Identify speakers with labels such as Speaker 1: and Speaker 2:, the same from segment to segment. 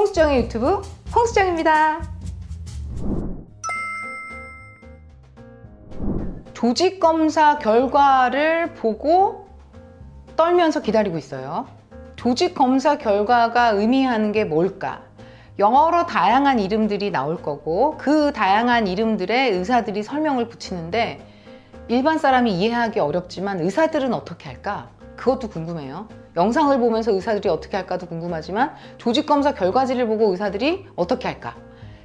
Speaker 1: 홍수정의 유튜브 홍수정입니다. 조직검사 결과를 보고 떨면서 기다리고 있어요. 조직검사 결과가 의미하는 게 뭘까? 여러 다양한 이름들이 나올 거고 그 다양한 이름들에 의사들이 설명을 붙이는데 일반 사람이 이해하기 어렵지만 의사들은 어떻게 할까? 그것도 궁금해요. 영상을 보면서 의사들이 어떻게 할까도 궁금하지만 조직검사 결과지를 보고 의사들이 어떻게 할까?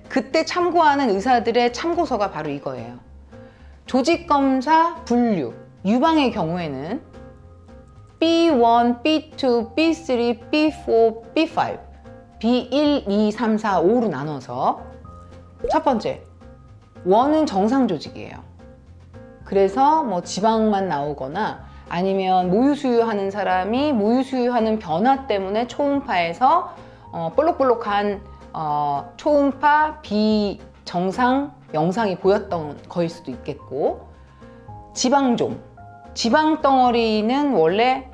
Speaker 1: 그때 참고하는 의사들의 참고서가 바로 이거예요. 조직검사 분류, 유방의 경우에는 B1, B2, B3, B4, B5, B1, 2, 3, 4, 5로 나눠서 첫 번째, 1은 정상 조직이에요. 그래서 뭐 지방만 나오거나 아니면 모유수유하는 사람이 모유수유하는 변화 때문에 초음파에서 볼록볼록한 초음파 비정상 영상이 보였던 거일 수도 있겠고, 지방종, 지방덩어리는 원래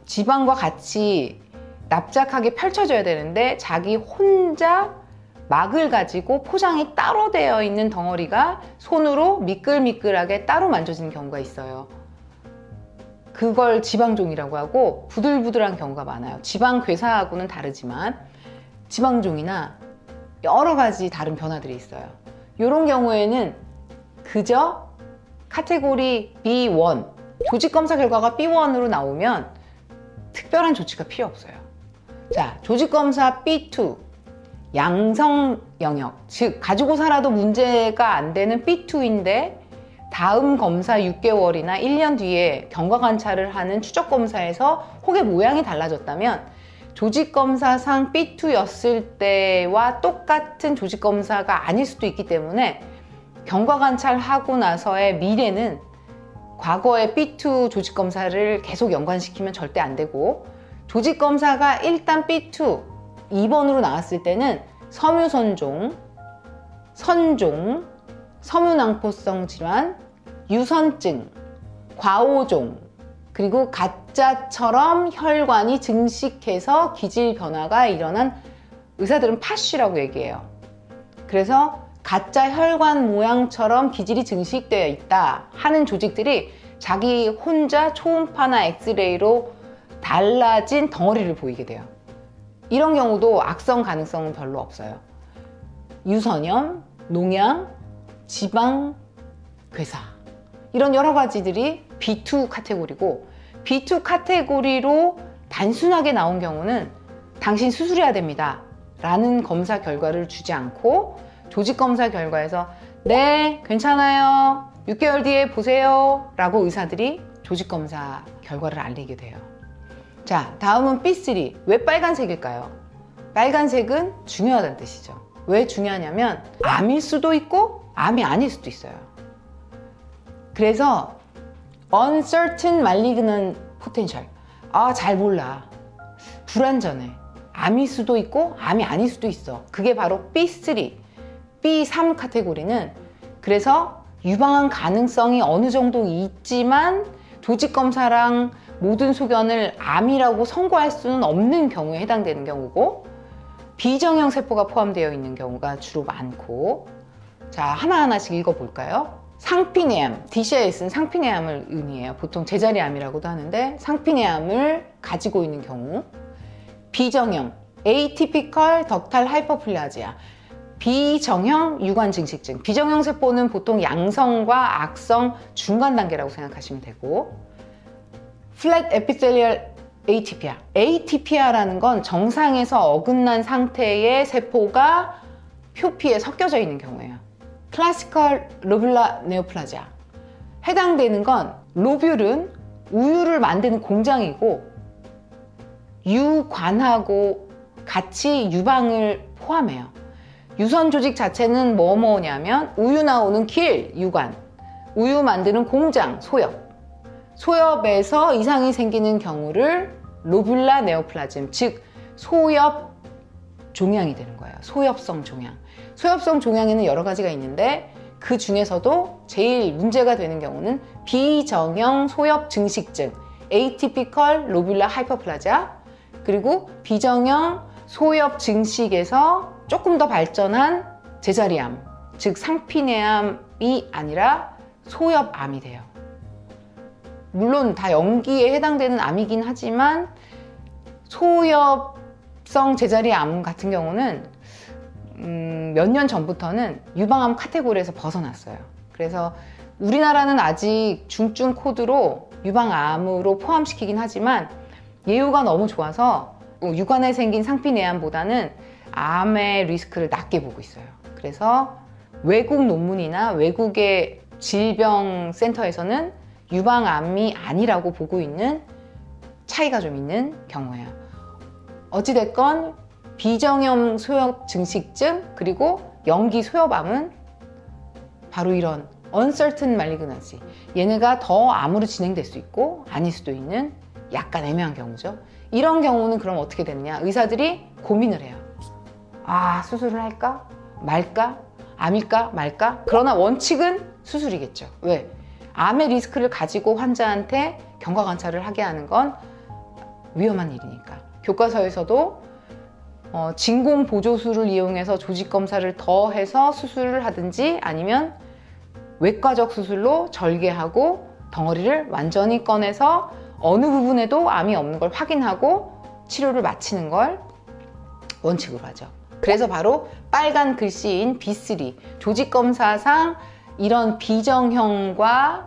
Speaker 1: 지방과 같이 납작하게 펼쳐져야 되는데 자기 혼자 막을 가지고 포장이 따로 되어 있는 덩어리가 손으로 미끌미끌하게 따로 만져지는 경우가 있어요. 그걸 지방종이라고 하고 부들부들한 경우가 많아요. 지방괴사하고는 다르지만 지방종이나 여러 가지 다른 변화들이 있어요. 이런 경우에는 그저 카테고리 B1, 조직검사 결과가 B1으로 나오면 특별한 조치가 필요 없어요. 자, 조직검사 B2, 양성 영역, 즉 가지고 살아도 문제가 안 되는 B2인데 다음 검사 6개월이나 1년 뒤에 경과관찰을 하는 추적검사에서 혹의 모양이 달라졌다면 조직검사상 B2였을 때와 똑같은 조직검사가 아닐 수도 있기 때문에 경과관찰하고 나서의 미래는 과거의 B2 조직검사를 계속 연관시키면 절대 안 되고, 조직검사가 일단 B2, 2번으로 나왔을 때는 섬유선종, 선종, 섬유낭포성 질환, 유선증, 과오종, 그리고 가짜처럼 혈관이 증식해서 기질 변화가 일어난 의사들은 파쉬라고 얘기해요. 그래서 가짜 혈관 모양처럼 기질이 증식되어 있다 하는 조직들이 자기 혼자 초음파나 엑스레이로 달라진 덩어리를 보이게 돼요. 이런 경우도 악성 가능성은 별로 없어요. 유선염, 농양, 지방, 괴사, 이런 여러 가지들이 B2 카테고리고, B2 카테고리로 단순하게 나온 경우는 당신 수술해야 됩니다 라는 검사 결과를 주지 않고 조직검사 결과에서 네, 괜찮아요, 6개월 뒤에 보세요 라고 의사들이 조직검사 결과를 알리게 돼요. 자, 다음은 B3. 왜 빨간색일까요? 빨간색은 중요하다는 뜻이죠. 왜 중요하냐면 암일 수도 있고 암이 아닐 수도 있어요. 그래서 uncertain malignant potential, 잘 몰라, 불안전해, 암일 수도 있고 암이 아닐 수도 있어. 그게 바로 B3, B3 카테고리는 그래서 유방암 가능성이 어느 정도 있지만 조직검사랑 모든 소견을 암이라고 선고할 수는 없는 경우에 해당되는 경우고, 비정형 세포가 포함되어 있는 경우가 주로 많고, 자, 하나하나씩 읽어볼까요? 상피내암, DCIS는 상피내암을 의미해요. 보통 제자리암이라고도 하는데 상피내암을 가지고 있는 경우, 비정형, Atypical Ductal Hyperplasia, 비정형 유관 증식증. 비정형 세포는 보통 양성과 악성 중간 단계라고 생각하시면 되고, Flat Epithelial Atypia. Atypia라는 건 정상에서 어긋난 상태의 세포가 표피에 섞여져 있는 경우예요. Classical Lobular Neoplasia. 해당되는 건 로뷸은 우유를 만드는 공장이고 유관하고 같이 유방을 포함해요. 유선 조직 자체는 뭐냐면 우유 나오는 길, 유관, 우유 만드는 공장, 소엽, 소엽에서 이상이 생기는 경우를 로뷸라 네오플라즘, 즉 소엽 종양이 되는 거예요. 소엽성 종양. 소엽성 종양에는 여러 가지가 있는데 그 중에서도 제일 문제가 되는 경우는 비정형 소엽 증식증, Atypical Lobular Hyperplasia, 그리고 비정형 소엽 증식에서 조금 더 발전한 제자리암, 즉 상피내암이 아니라 소엽암이 돼요. 물론 다 연기에 해당되는 암이긴 하지만 소엽성 제자리암 같은 경우는 몇 년 전부터는 유방암 카테고리에서 벗어났어요. 그래서 우리나라는 아직 중증 코드로 유방암으로 포함시키긴 하지만 예후가 너무 좋아서 유관에 생긴 상피내암보다는 암의 리스크를 낮게 보고 있어요. 그래서 외국 논문이나 외국의 질병센터에서는 유방암이 아니라고 보고 있는 차이가 좀 있는 경우예요. 어찌됐건 비정형 소엽 증식증 그리고 연기 소엽암은 바로 이런 uncertain malignancy, 얘네가 더 암으로 진행될 수 있고 아닐 수도 있는 약간 애매한 경우죠. 이런 경우는 그럼 어떻게 되느냐, 의사들이 고민을 해요. 아, 수술을 할까 말까, 암일까 말까. 그러나 원칙은 수술이겠죠. 왜? 암의 리스크를 가지고 환자한테 경과관찰을 하게 하는 건 위험한 일이니까. 교과서에서도 진공보조술을 이용해서 조직검사를 더 해서 수술을 하든지 아니면 외과적 수술로 절개하고 덩어리를 완전히 꺼내서 어느 부분에도 암이 없는 걸 확인하고 치료를 마치는 걸 원칙으로 하죠. 그래서 바로 빨간 글씨인 B3, 조직검사상 이런 비정형과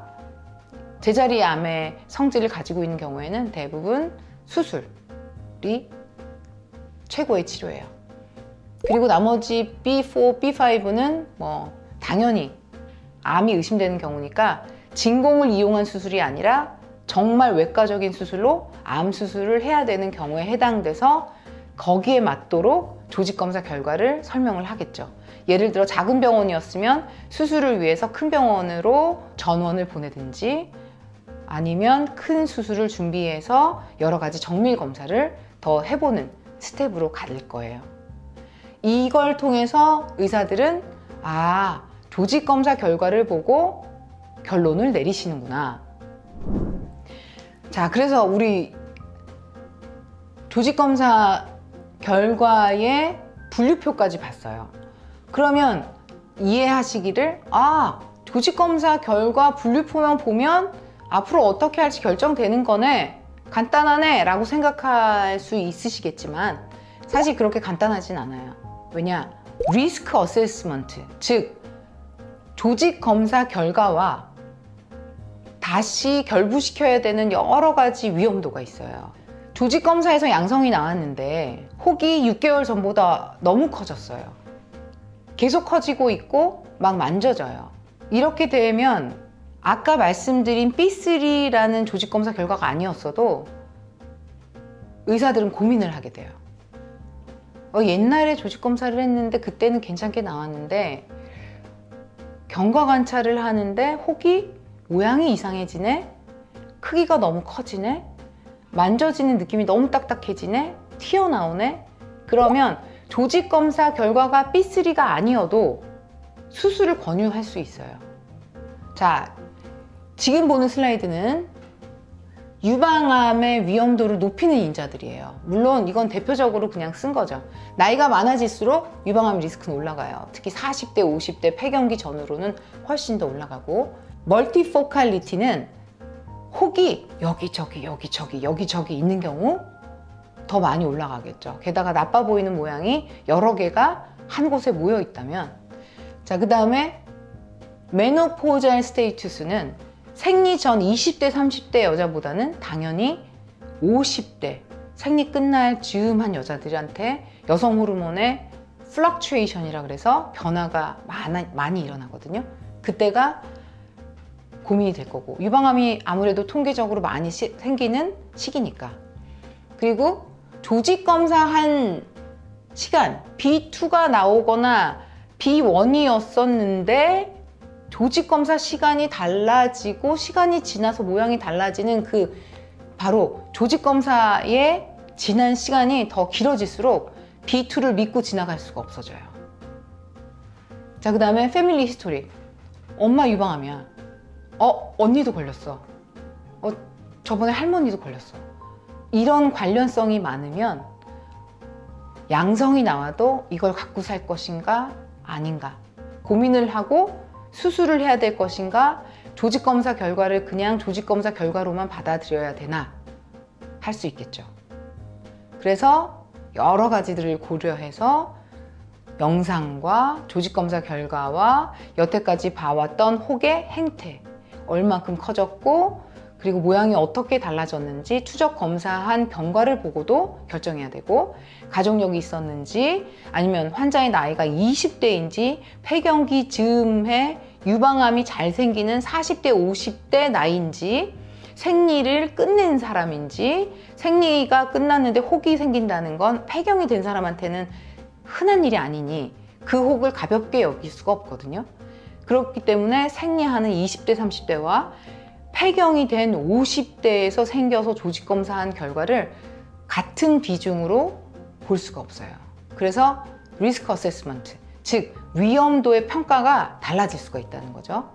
Speaker 1: 제자리암의 성질을 가지고 있는 경우에는 대부분 수술이 최고의 치료예요. 그리고 나머지 B4, B5는 뭐 당연히 암이 의심되는 경우니까 진공을 이용한 수술이 아니라 정말 외과적인 수술로 암 수술을 해야 되는 경우에 해당돼서 거기에 맞도록 조직검사 결과를 설명을 하겠죠. 예를 들어 작은 병원이었으면 수술을 위해서 큰 병원으로 전원을 보내든지 아니면 큰 수술을 준비해서 여러 가지 정밀 검사를 더 해보는 스텝으로 갈 거예요. 이걸 통해서 의사들은 아, 조직검사 결과를 보고 결론을 내리시는구나. 자, 그래서 우리 조직검사 결과의 분류표까지 봤어요. 그러면 이해하시기를, 아, 조직검사 결과 분류표만 보면 앞으로 어떻게 할지 결정되는 거네, 간단하네 라고 생각할 수 있으시겠지만 사실 그렇게 간단하진 않아요. 왜냐? 리스크 어세스먼트, 즉 조직검사 결과와 다시 결부시켜야 되는 여러 가지 위험도가 있어요. 조직검사에서 양성이 나왔는데 혹이 6개월 전보다 너무 커졌어요. 계속 커지고 있고 막 만져져요. 이렇게 되면 아까 말씀드린 B3라는 조직검사 결과가 아니었어도 의사들은 고민을 하게 돼요. 옛날에 조직검사를 했는데 그때는 괜찮게 나왔는데 경과관찰을 하는데 혹이 모양이 이상해지네, 크기가 너무 커지네, 만져지는 느낌이 너무 딱딱해지네, 튀어나오네. 그러면 조직검사 결과가 B3가 아니어도 수술을 권유할 수 있어요. 자, 지금 보는 슬라이드는 유방암의 위험도를 높이는 인자들이에요. 물론 이건 대표적으로 그냥 쓴 거죠. 나이가 많아질수록 유방암 리스크는 올라가요. 특히 40대, 50대 폐경기 전후로는 훨씬 더 올라가고, 멀티포칼리티는 혹이 여기저기 여기저기 있는 경우 더 많이 올라가겠죠. 게다가 나빠 보이는 모양이 여러 개가 한 곳에 모여 있다면. 자, 그 다음에 메노포잘 스테이투스는 생리 전 20대, 30대 여자보다는 당연히 50대 생리 끝날 즈음한 여자들한테 여성 호르몬의 플럭추에이션이라 그래서 변화가 많이 일어나거든요. 그때가 고민이 될 거고, 유방암이 아무래도 통계적으로 많이 생기는 시기니까. 그리고 조직검사한 시간 B2가 나오거나 B1이었었는데 조직검사 시간이 달라지고 시간이 지나서 모양이 달라지는 그 바로 조직검사의 지난 시간이 더 길어질수록 B2를 믿고 지나갈 수가 없어져요. 자, 그 다음에 패밀리 히스토리. 엄마 유방암이야. 언니도 걸렸어. 저번에 할머니도 걸렸어. 이런 관련성이 많으면 양성이 나와도 이걸 갖고 살 것인가 아닌가 고민을 하고 수술을 해야 될 것인가, 조직검사 결과를 그냥 조직검사 결과로만 받아들여야 되나 할 수 있겠죠. 그래서 여러 가지들을 고려해서 영상과 조직검사 결과와 여태까지 봐왔던 혹의 행태, 얼만큼 커졌고 그리고 모양이 어떻게 달라졌는지 추적 검사한 경과를 보고도 결정해야 되고, 가족력이 있었는지 아니면 환자의 나이가 20대인지 폐경기 즈음해 유방암이 잘 생기는 40대 50대 나이인지, 생리를 끝낸 사람인지, 생리가 끝났는데 혹이 생긴다는 건 폐경이 된 사람한테는 흔한 일이 아니니 그 혹을 가볍게 여길 수가 없거든요. 그렇기 때문에 생리하는 20대 30대와 폐경이 된 50대에서 생겨서 조직검사한 결과를 같은 비중으로 볼 수가 없어요. 그래서 리스크 어세스먼트, 즉 위험도의 평가가 달라질 수가 있다는 거죠.